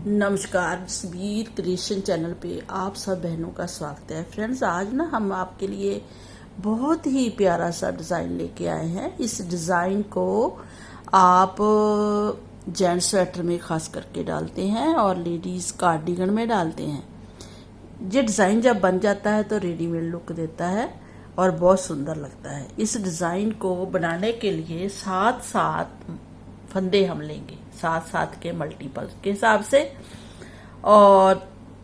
नमस्कार, Jasbir creation channel पे आप सब बहनों का स्वागत है। फ्रेंड्स, आज ना हम आपके लिए बहुत ही प्यारा सा डिज़ाइन लेके आए हैं। इस डिज़ाइन को आप जेंट्स स्वेटर में खास करके डालते हैं और लेडीज़ कार्डिगन में डालते हैं। ये डिज़ाइन जब बन जाता है तो रेडीमेड लुक देता है और बहुत सुंदर लगता है। इस डिज़ाइन को बनाने के लिए 7 फंदे हम लेंगे, 7 के मल्टीपल के हिसाब से, और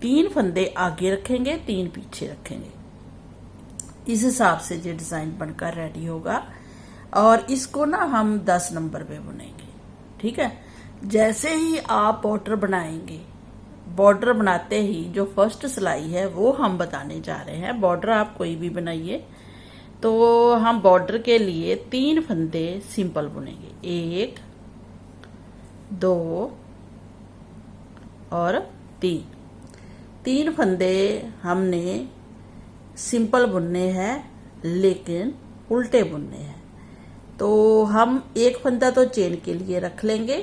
3 फंदे आगे रखेंगे, 3 पीछे रखेंगे। इस हिसाब से ये डिज़ाइन बनकर रेडी होगा और इसको ना हम 10 नंबर पे बुनेंगे। ठीक है। जैसे ही आप बॉर्डर बनाएंगे, बॉर्डर बनाते ही जो फर्स्ट सिलाई है वो हम बताने जा रहे हैं। बॉर्डर आप कोई भी बनाइए, तो हम बॉर्डर के लिए 3 फंदे सिंपल बुनेंगे, 1 2 और 3 फंदे हमने सिंपल बुनने हैं, लेकिन उल्टे बुनने हैं। तो हम एक फंदा तो चेन के लिए रख लेंगे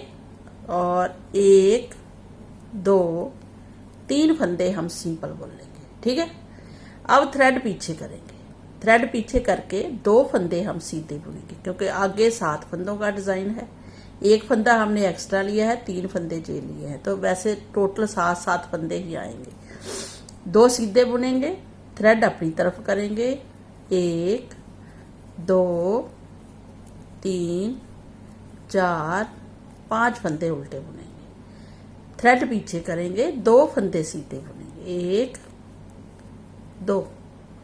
और 1 2 3 फंदे हम सिंपल बुन लेंगे। ठीक है। अब थ्रेड पीछे करेंगे। थ्रेड पीछे करके 2 फंदे हम सीधे बुनेंगे, क्योंकि आगे 7 फंदों का डिजाइन है। एक फंदा हमने एक्स्ट्रा लिया है, 3 फंदे जे लिए हैं, तो वैसे टोटल 7 फंदे ही आएंगे। 2 सीधे बुनेंगे, थ्रेड अपनी तरफ करेंगे, 1 2 3 4 5 फंदे उल्टे बुनेंगे। थ्रेड पीछे करेंगे, 2 फंदे सीधे बुनेंगे, 1 2।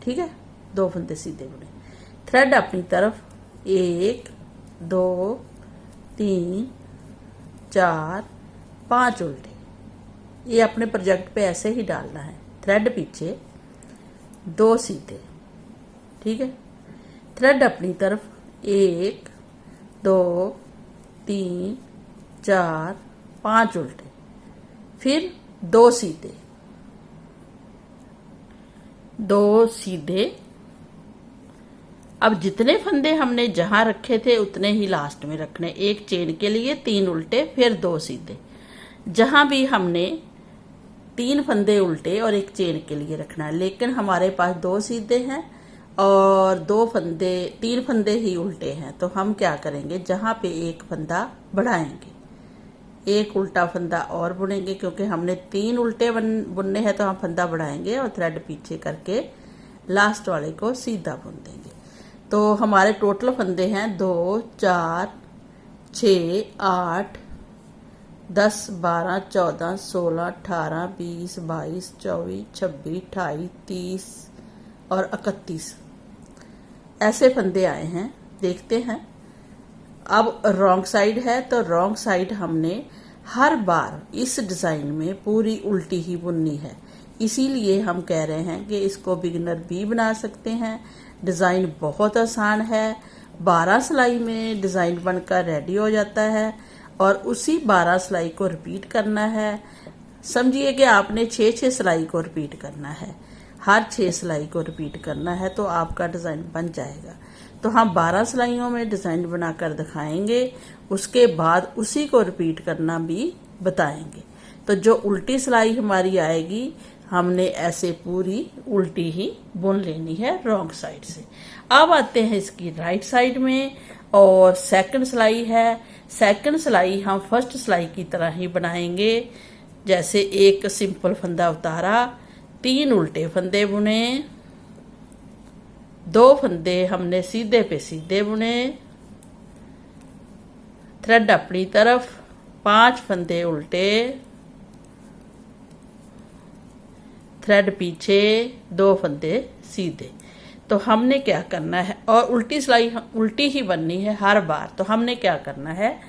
ठीक है। 2 फंदे सीधे बुनेंगे, थ्रेड अपनी तरफ, 1 2 3 4 5 उल्टे। ये अपने प्रोजेक्ट पे ऐसे ही डालना है। थ्रेड पीछे, 2 सीधे। ठीक है। थ्रेड अपनी तरफ, 1 2 3 4 5 उल्टे, फिर 2 सीधे, 2 सीधे। अब जितने फंदे हमने जहां रखे थे उतने ही लास्ट में रखने। एक चेन के लिए 3 उल्टे, फिर 2 सीधे। जहां भी हमने 3 फंदे उल्टे और एक चेन के लिए रखना है, लेकिन हमारे पास 2 सीधे हैं और 3 फंदे ही उल्टे हैं। तो हम क्या करेंगे, जहां पे एक फंदा बढ़ाएंगे, एक उल्टा फंदा और बुनेंगे, क्योंकि हमने 3 उल्टे बुनने हैं, तो हम फंदा बढ़ाएंगे और थ्रेड पीछे करके लास्ट वाले को सीधा बुन देंगे। तो हमारे टोटल फंदे हैं 2 4 6 8 10 12 14 16 18 20 22 24 26 28 30 और 31 ऐसे फंदे आए हैं। देखते हैं। अब रॉन्ग साइड है, तो रॉन्ग साइड हमने हर बार इस डिजाइन में पूरी उल्टी ही बुननी है। इसीलिए हम कह रहे हैं कि इसको बिगिनर भी बना सकते हैं। डिजाइन बहुत आसान है। 12 सिलाई में डिजाइन बनकर रेडी हो जाता है और उसी 12 सिलाई को रिपीट करना है। समझिए कि आपने 6 सिलाई को रिपीट करना है। हर 6 सिलाई को रिपीट करना है, तो आपका डिजाइन बन जाएगा। तो हम 12 सिलाइयों में डिजाइन बनाकर दिखाएंगे, उसके बाद उसी को रिपीट करना भी बताएंगे। तो जो उल्टी सिलाई हमारी आएगी, हमने ऐसे पूरी उल्टी ही बुन लेनी है रॉन्ग साइड से। अब आते हैं इसकी राइट साइड में, और सेकंड सिलाई है। सेकंड सिलाई हम फर्स्ट सिलाई की तरह ही बनाएंगे। जैसे एक सिंपल फंदा उतारा, 3 उल्टे फंदे बुने, 2 फंदे हमने सीधे पे सीधे बुने, थ्रेड अपनी तरफ, 5 फंदे उल्टे, थ्रेड पीछे, 2 फंदे सीधे। तो हमने क्या करना है, और उल्टी सिलाई उल्टी ही बननी है हर बार। तो हमने क्या करना है,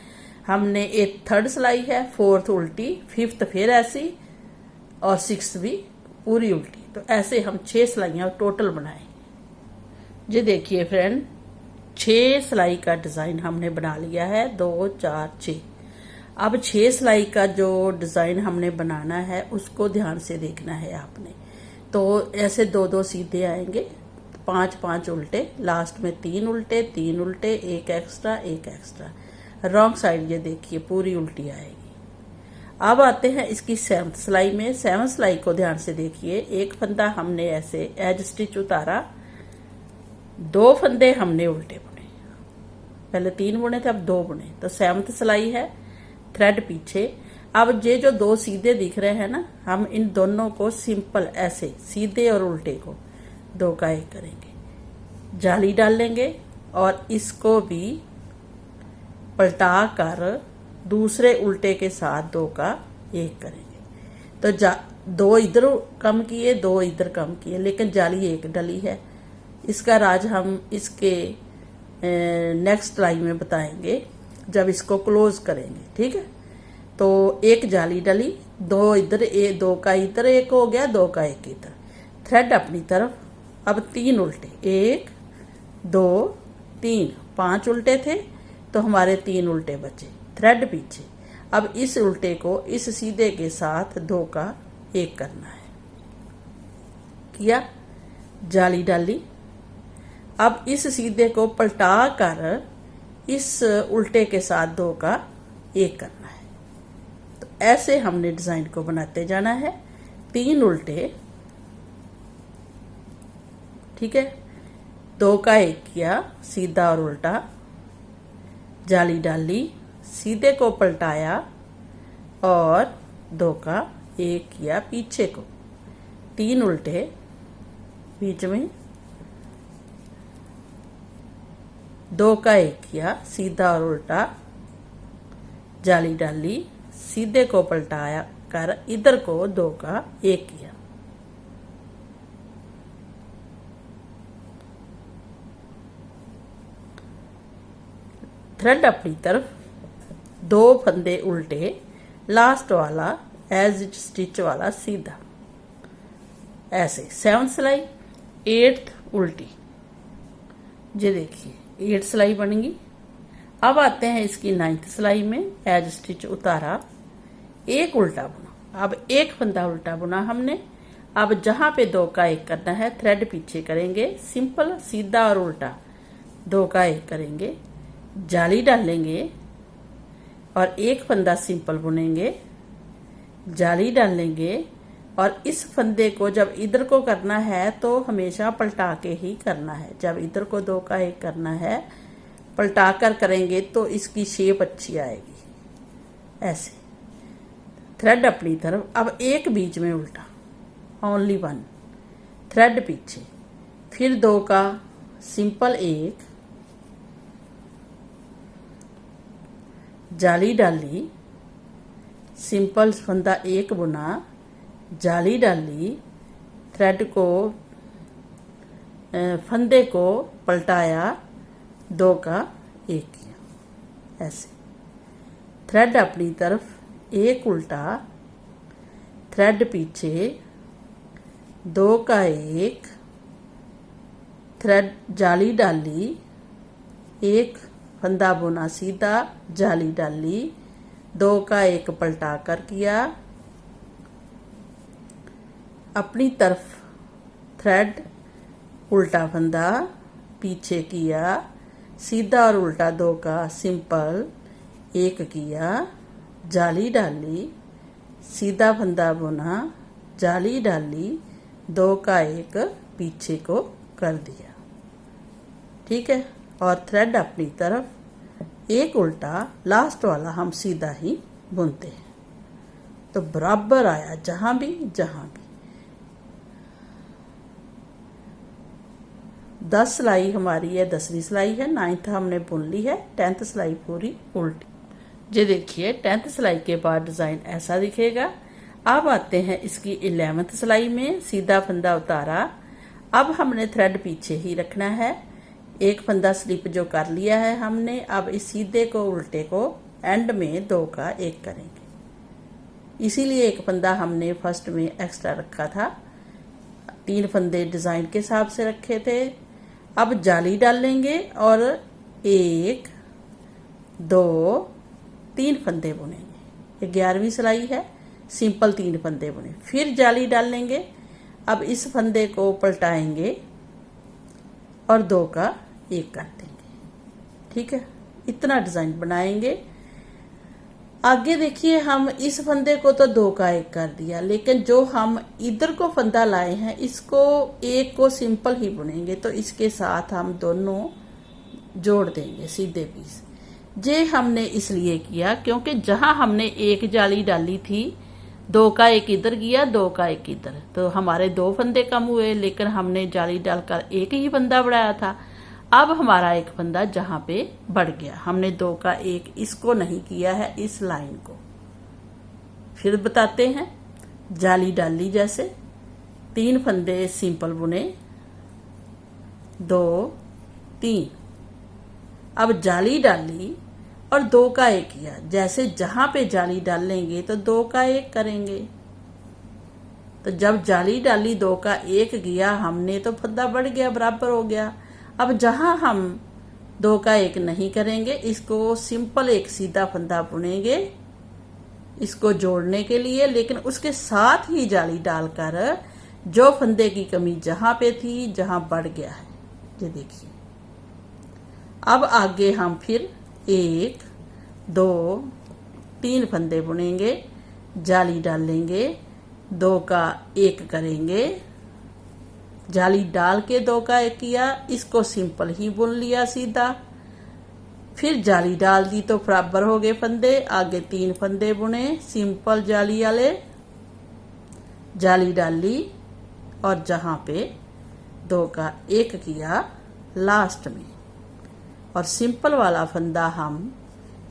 हमने एक थर्ड सिलाई है, 4th उल्टी, 5th फिर ऐसी, और 6th भी पूरी उल्टी। तो ऐसे हम 6 सिलाइयां टोटल बनाएंगे। ये देखिए फ्रेंड, 6 सिलाई का डिजाइन हमने बना लिया है, 2 4 6। अब 6 सिलाई का जो डिजाइन हमने बनाना है उसको ध्यान से देखना है आपने। तो ऐसे 2 सीधे आएंगे, 5 उल्टे, लास्ट में 3 उल्टे, 3 उल्टे, एक एक्स्ट्रा, एक एक्स्ट्रा। रॉन्ग साइड ये देखिए पूरी उल्टी आएगी। अब आते हैं इसकी 7th सिलाई में। 7th सिलाई को ध्यान से देखिए, एक फंदा हमने ऐसे एज स्टिच उतारा, 2 फंदे हमने उल्टे बुने, पहले 3 बुने थे अब 2 बुने, तो 7th सिलाई है, थ्रेड पीछे। अब ये जो 2 सीधे दिख रहे हैं ना, हम इन दोनों को सिंपल ऐसे सीधे और उल्टे को 2 का 1 करेंगे, जाली डाल लेंगे और इसको भी पलटा कर दूसरे उल्टे के साथ 2 का 1 करेंगे। तो 2 इधर कम किए, 2 इधर कम किए, लेकिन जाली 1 डली है। इसका राज हम इसके नेक्स्ट लाइन में बताएंगे जब इसको क्लोज करेंगे, ठीक है। तो 1 जाली डली, 2 इधर, 2 का इधर 1 हो गया, 2 का 1 इधर, थ्रेड अपनी तरफ। अब 3 उल्टे, 1 2 3, 5 उल्टे थे तो हमारे 3 उल्टे बचे, थ्रेड पीछे। अब इस उल्टे को इस सीधे के साथ 2 का 1 करना है, किया, जाली डाली। अब इस सीधे को पलटा कर इस उल्टे के साथ 2 का 1 करना है। तो ऐसे हमने डिजाइन को बनाते जाना है, 3 उल्टे, ठीक है, 2 का 1 किया, सीधा और उल्टा, जाली डाली, सीधे को पलटाया और 2 का 1 किया पीछे को, 3 उल्टे बीच में, 2 का 1 किया, सीधा और उल्टा, जाली डाली, सीधे को पलटाया कर इधर को 2 का 1 किया। थ्रेड अपनी तरफ, 2 फंदे उल्टे, लास्ट वाला एज स्टिच वाला सीधा, ऐसे 7th सिलाई, 8th उल्टी, ये देखिए 8 सिलाई बनेगी। अब आते हैं इसकी 9th सिलाई में, एज स्टिच उतारा, 1 उल्टा बुना, अब 1 फंदा उल्टा बुना हमने। अब जहां पे 2 का 1 करना है, थ्रेड पीछे करेंगे, सिंपल सीधा और उल्टा 2 का 1 करेंगे, जाली डालेंगे और 1 फंदा सिंपल बुनेंगे, जाली डालेंगे। और इस फंदे को जब इधर को करना है तो हमेशा पलटा के ही करना है, जब इधर को 2 का 1 करना है पलटा कर करेंगे तो इसकी शेप अच्छी आएगी, ऐसे। थ्रेड अपनी तरफ, अब 1 बीच में उल्टा, ओनली 1, थ्रेड पीछे, फिर 2 का सिंपल 1, जाली डाली, सिंपल फंदा 1 बुना, जाली डाली, थ्रेड को फंदे को पलटाया, 2 का 1 किया, ऐसे। थ्रेड अपनी तरफ, 1 उल्टा, थ्रेड पीछे, 2 का 1, थ्रेड, जाली डाली, 1 फंदा बुना सीधा, जाली डाली, 2 का 1 पलटा कर किया, अपनी तरफ थ्रेड, उल्टा फंदा पीछे किया, सीधा और उल्टा 2 का सिंपल 1 किया, जाली डाली, सीधा फंदा बुना, जाली डाली, 2 का 1 पीछे को कर दिया, ठीक है। और थ्रेड अपनी तरफ, 1 उल्टा, लास्ट वाला हम सीधा ही बुनते हैं, तो बराबर आया जहां भी। 10 सिलाई हमारी है, 10वीं सिलाई है, 9th हमने बुन ली है, 10th सिलाई पूरी उल्टी। ये देखिए 10th सिलाई के बाद डिजाइन ऐसा दिखेगा। अब आते हैं इसकी 11th सिलाई में, सीधा फंदा उतारा, अब हमने थ्रेड पीछे ही रखना है, 1 फंदा स्लिप जो कर लिया है हमने, अब इस सीधे को उल्टे को एंड में 2 का 1 करेंगे, इसीलिए 1 फंदा हमने फर्स्ट में एक्स्ट्रा रखा था, 3 फंदे डिजाइन के हिसाब से रखे थे। अब जाली डालेंगे और 1 2 3 फंदे बुनेंगे, 11वीं सिलाई है, सिंपल 3 फंदे बुने, फिर जाली डालेंगे। अब इस फंदे को पलटाएंगे और 2 का 1 कर देंगे, ठीक है। इतना डिजाइन बनाएंगे। आगे देखिए, हम इस फंदे को तो 2 का 1 कर दिया, लेकिन जो हम इधर को फंदा लाए हैं इसको एक को सिंपल ही बुनेंगे, तो इसके साथ हम दोनों जोड़ देंगे सीधे पीस। ये हमने इसलिए किया क्योंकि जहां हमने एक जाली डाली थी 2 का 1 इधर गया, 2 का 1 इधर, तो हमारे 2 फंदे कम हुए, लेकिन हमने जाली डालकर एक ही फंदा बढ़ाया था। अब हमारा एक फंदा जहां पे बढ़ गया, हमने 2 का 1 इसको नहीं किया है, इस लाइन को। फिर बताते हैं, जाली डाली, जैसे 3 फंदे सिंपल बुने, 2 3, अब जाली डाली और 2 का 1 किया। जैसे जहां पे जाली डालेंगे तो 2 का 1 करेंगे, तो जब जाली डाली 2 का 1 किया हमने, तो फंदा बढ़ गया, बराबर हो गया। अब जहां हम 2 का 1 नहीं करेंगे, इसको सिंपल एक सीधा फंदा बुनेंगे इसको जोड़ने के लिए, लेकिन उसके साथ ही जाली डालकर जो फंदे की कमी जहां पे थी, जहां बढ़ गया है, ये देखिए। अब आगे हम फिर 1 2 3 फंदे बुनेंगे, जाली डालेंगे, 2 का 1 करेंगे, जाली डाल के 2 का 1 किया, इसको सिंपल ही बुन लिया सीधा। फिर जाली डाल दी तो बराबर हो गए फंदे, आगे 3 फंदे बुने सिंपल जाली वाले, जाली डाली और जहां पे 2 का 1 किया लास्ट में, और सिंपल वाला फंदा हम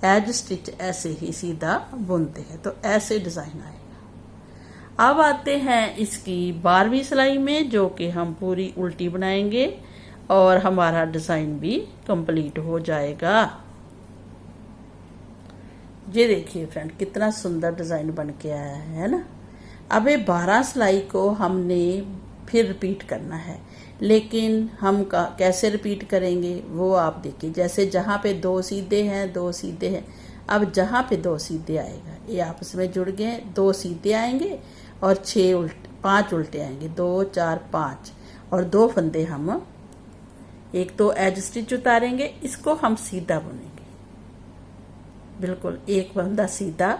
एज स्टिच ऐसे ही सीधा बुनते हैं, तो ऐसे डिजाइन आएगा। अब आते हैं इसकी 12वीं सिलाई में, जो कि हम पूरी उल्टी बनाएंगे और हमारा डिजाइन भी कंप्लीट हो जाएगा। ये देखिए फ्रेंड, कितना सुंदर डिजाइन बन के आया है ना। अब ये 12 सिलाई को हमने फिर रिपीट करना है, लेकिन हम कैसे रिपीट करेंगे वो आप देखिए। जैसे जहां पे 2 सीधे हैं, 2 सीधे हैं, अब जहां पे 2 सीधे आएगा, ये आपस में जुड़ गए, 2 सीधे आएंगे और 5 उल्टे आएंगे, 2 4 5, और 2 फंदे हम एक तो एज स्टिच उतारेंगे, इसको हम सीधा बुनेंगे, बिल्कुल एक फंदा सीधा,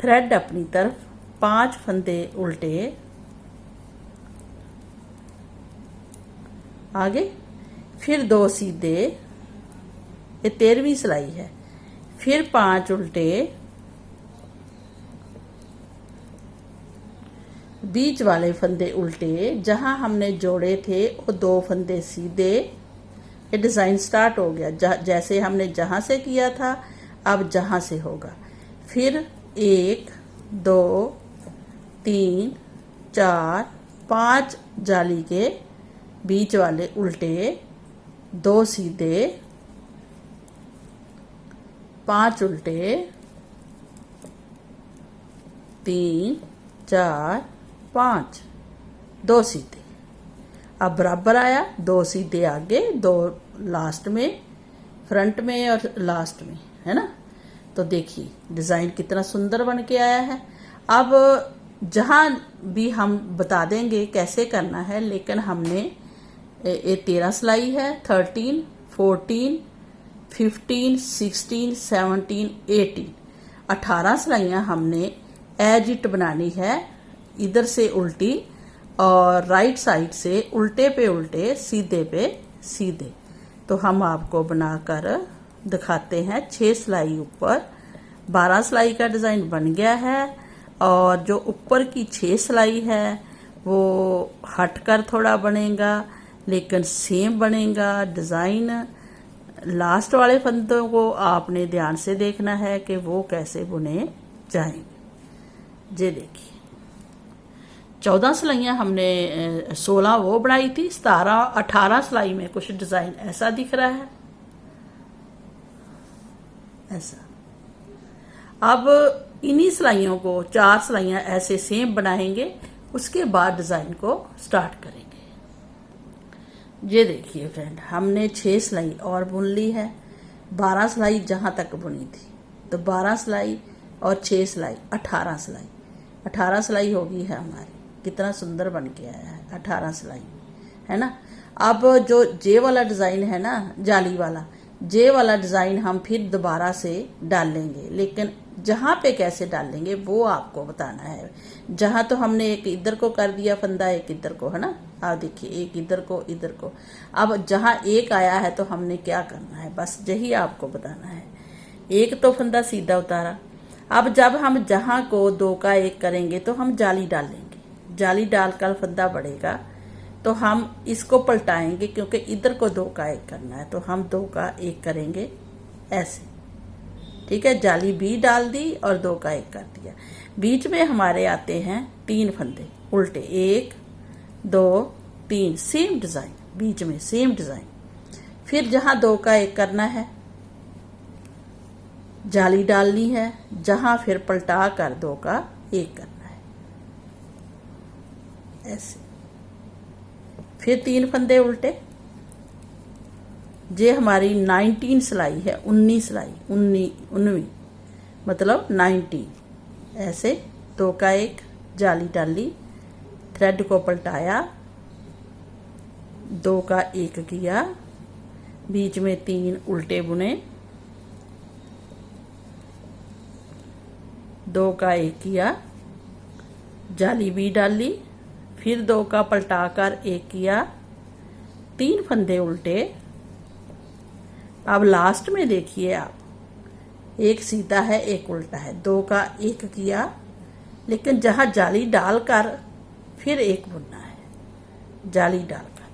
थ्रेड अपनी तरफ, 5 फंदे उल्टे आगे, फिर 2 सीधे, ये 13वीं सिलाई है, फिर 5 उल्टे, बीच वाले फंदे उल्टे, जहां हमने जोड़े थे वो 2 फंदे सीधे। ये डिजाइन स्टार्ट हो गया, जैसे हमने जहां से किया था अब जहां से होगा। फिर 1 2 3 4 5 जाली के बीच वाले उल्टे, 2 सीधे, 5 उल्टे, 3 4 5, 2 सीधे। अब बराबर आया, 2 सीधे आगे, 2 लास्ट में, फ्रंट में और लास्ट में, है ना। तो देखिए डिजाइन कितना सुंदर बन के आया है। अब जहां भी हम बता देंगे कैसे करना है, लेकिन हमने ये 13 सिलाई है, 13 14 15 16 17 18, 18 सिलाइयां हमने एज इट बनानी है, इधर से उल्टी और राइट साइड से उल्टे पे उल्टे, सीधे पे सीधे। तो हम आपको बनाकर दिखाते हैं। 6 सिलाई ऊपर, 12 सिलाई का डिजाइन बन गया है, और जो ऊपर की 6 सिलाई है वो हटकर थोड़ा बनेगा, लेकिन सेम बनेगा डिजाइन। लास्ट वाले फंदों को आपने ध्यान से देखना है कि वो कैसे बुने जाएंगे। ये देखिए 14 सिलाइयां हमने 16 वो बनाई थी, 17 18 सिलाई में कुछ डिजाइन ऐसा दिख रहा है, ऐसा। अब इन्हीं सिलाइयों को 4 सिलाइयां ऐसे सेम बनाएंगे, उसके बाद डिजाइन को स्टार्ट करेंगे। ये देखिए फ्रेंड, हमने 6 सिलाई और बुन ली है, 12 सिलाई जहां तक बुनी थी, तो 12 सिलाई और 6 सिलाई 18 सिलाई, 18 सिलाई होगी है हमारी। कितना सुंदर बन के आया है, 18 सिलाई, है ना। अब जो जे वाला डिजाइन है ना, जाली वाला, जे वाला डिज़ाइन हम फिर दोबारा से डालेंगे, लेकिन जहाँ पे कैसे डालेंगे वो आपको बताना है। जहाँ तो हमने एक इधर को कर दिया फंदा, एक इधर को, है ना। आप देखिए, एक इधर को, इधर को। अब जहाँ एक आया है तो हमने क्या करना है, बस यही आपको बताना है। एक तो फंदा सीधा उतारा। अब जब हम जहाँ को 2 का 1 करेंगे तो हम जाली डालेंगे। जाली डालकर फंदा बढ़ेगा तो हम इसको पलटाएंगे, क्योंकि इधर को 2 का 1 करना है, तो हम 2 का 1 करेंगे ऐसे। ठीक है, जाली भी डाल दी और 2 का 1 कर दिया। बीच में हमारे आते हैं 3 फंदे उल्टे, 1 2 3, सेम डिजाइन, बीच में सेम डिजाइन। फिर जहां 2 का 1 करना है जाली डालनी है, जहां फिर पलटा कर 2 का 1 करना है ऐसे। फिर 3 फंदे उल्टे। ये हमारी 19 सिलाई है, 19 सिलाई, 19 मतलब 19 ऐसे। 2 का 1 जाली डाली, थ्रेड को पलटाया, 2 का 1 किया, बीच में 3 उल्टे बुने, 2 का 1 किया, जाली भी डाली, फिर 2 का पलटा कर 1 किया, 3 फंदे उल्टे। अब लास्ट में देखिए आप, एक सीधा है एक उल्टा है, 2 का 1 किया, लेकिन जहां जाली डालकर फिर 1 बुनना है, जाली डालकर,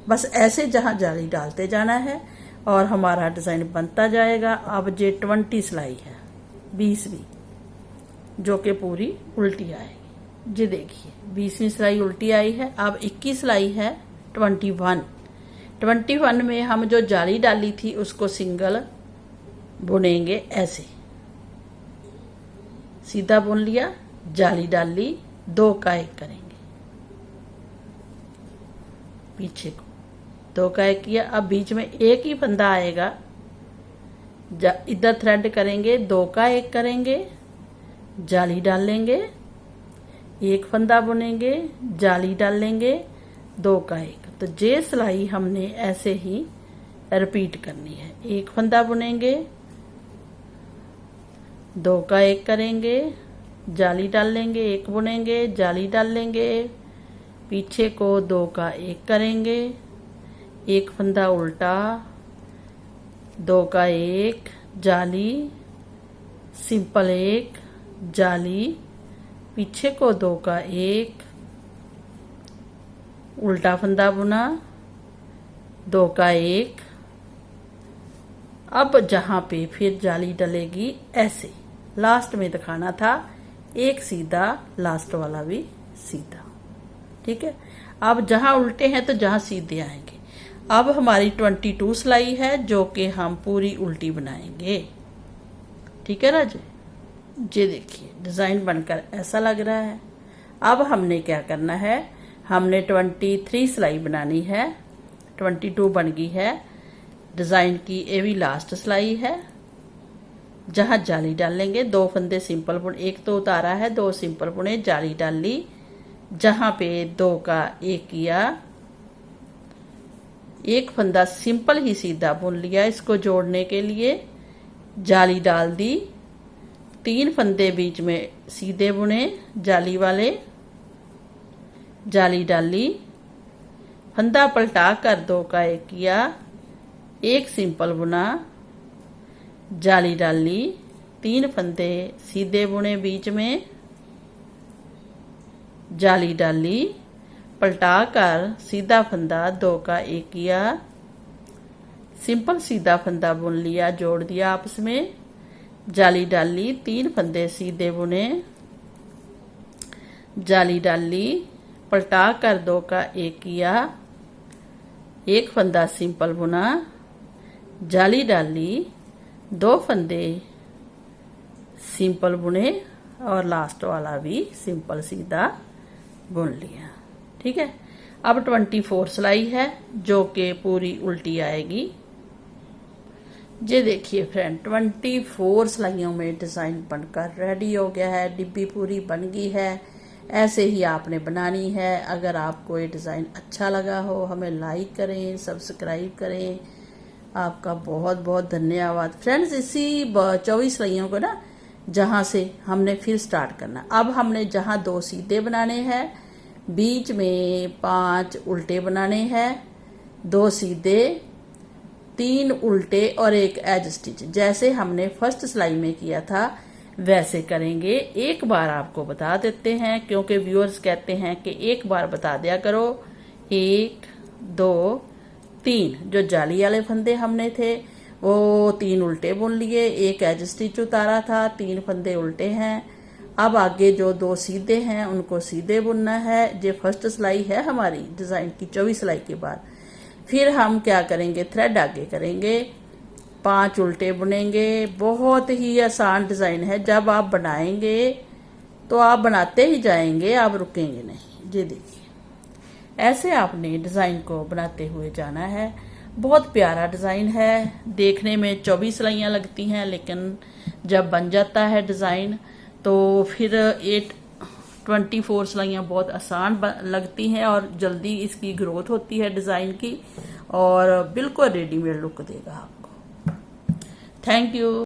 बस ऐसे जहां जाली डालते जाना है और हमारा डिजाइन बनता जाएगा। अब ये 20 सिलाई है, 20वीं, जो कि पूरी उल्टी आएगी। जी देखिए, 20वीं सिलाई उल्टी आई है। अब 21 सिलाई है, 21 में हम जो जाली डाली थी उसको सिंगल बुनेंगे ऐसे। सीधा बुन लिया, जाली डाली, 2 का 1 करेंगे, पीछे को 2 का 1 किया। अब बीच में एक ही फंदा आएगा, इधर थ्रेड करेंगे, 2 का 1 करेंगे, जाली डालेंगे, एक फंदा बुनेंगे, जाली डालेंगे, 2 का 1। तो ये सिलाई हमने ऐसे ही रिपीट करनी है। एक फंदा बुनेंगे, 2 का 1 करेंगे, जाली डालेंगे, एक बुनेंगे, जाली डालेंगे, पीछे को 2 का 1 करेंगे, एक फंदा उल्टा, 2 का 1, जाली, सिंपल 1, जाली, पीछे को 2 का 1, उल्टा फंदा बुना, 2 का 1। अब जहां पे फिर जाली डलेगी ऐसे, लास्ट में दिखाना था, एक सीधा, लास्ट वाला भी सीधा। ठीक है, अब जहां उल्टे हैं तो जहां सीधे आएंगे। अब हमारी 22 सिलाई है, जो कि हम पूरी उल्टी बनाएंगे। ठीक है ना जी। ये देखिए, डिजाइन बनकर ऐसा लग रहा है। अब हमने क्या करना है, हमने 23 सिलाई बनानी है। 22 बन गई है डिजाइन की, ये भी लास्ट सिलाई है। जहां जाली डालेंगे, 2 फंदे सिंपल बुन, एक तो उतारा है, 2 सिंपल बुने, जाली डाली, जहां पे 2 का 1 किया, एक फंदा सिंपल ही सीधा बुन लिया। इसको जोड़ने के लिए जाली डाल दी, 3 फंदे बीच में सीधे बुने, जाली वाले, जाली डाली, फंदा पलटा कर 2 का 1 किया, एक सिंपल बुना, जाली डाली, 3 फंदे सीधे बुने, बीच में जाली डाली, पलटा कर सीधा फंदा 2 का 1 किया, सिंपल सीधा फंदा बुन लिया, जोड़ दिया आपस में, जाली डाली, 3 फंदे सीधे बुने, जाली डाली, पलटा कर 2 का 1 किया, एक फंदा सिंपल बुना, जाली डाली, 2 फंदे सिंपल बुने और लास्ट वाला भी सिंपल सीधा बुन लिया। ठीक है, अब 24 सिलाई है, जो कि पूरी उल्टी आएगी। ये देखिए फ्रेंड, 24 सिलाइयों में डिजाइन बनकर रेडी हो गया है। डिब्बी पूरी बन गई है। ऐसे ही आपने बनानी है। अगर आपको ये डिज़ाइन अच्छा लगा हो, हमें लाइक करें, सब्सक्राइब करें आपका बहुत बहुत धन्यवाद। फ्रेंड्स, इसी 24 सिलाइयों को ना जहां से हमने फिर स्टार्ट करना। अब हमने जहां 2 सीधे बनाने हैं, बीच में 5 उल्टे बनाने हैं, 2 सीधे, 3 उल्टे और 1 एज स्टिच। जैसे हमने फर्स्ट सिलाई में किया था वैसे करेंगे। एक बार आपको बता देते हैं क्योंकि व्यूअर्स कहते हैं कि एक बार बता दिया करो। 1 2 3 जो जाली वाले फंदे हमने थे वो 3 उल्टे बुन लिए, 1 एज स्टिच उतारा था, 3 फंदे उल्टे हैं। अब आगे जो 2 सीधे हैं उनको सीधे बुनना है। ये फर्स्ट सिलाई है हमारी डिजाइन की 24 सिलाई के बाद। फिर हम क्या करेंगे, थ्रेड आगे करेंगे, 5 उल्टे बुनेंगे। बहुत ही आसान डिजाइन है, जब आप बनाएंगे तो आप बनाते ही जाएंगे, आप रुकेंगे नहीं। ये देखिए, ऐसे आपने डिजाइन को बनाते हुए जाना है। बहुत प्यारा डिजाइन है, देखने में 24 सिलाइयां लगती हैं, लेकिन जब बन जाता है डिजाइन तो फिर 24 सिलाइयां बहुत आसान लगती हैं और जल्दी इसकी ग्रोथ होती है डिजाइन की और बिल्कुल रेडीमेड लुक देगा आपको। Thank you.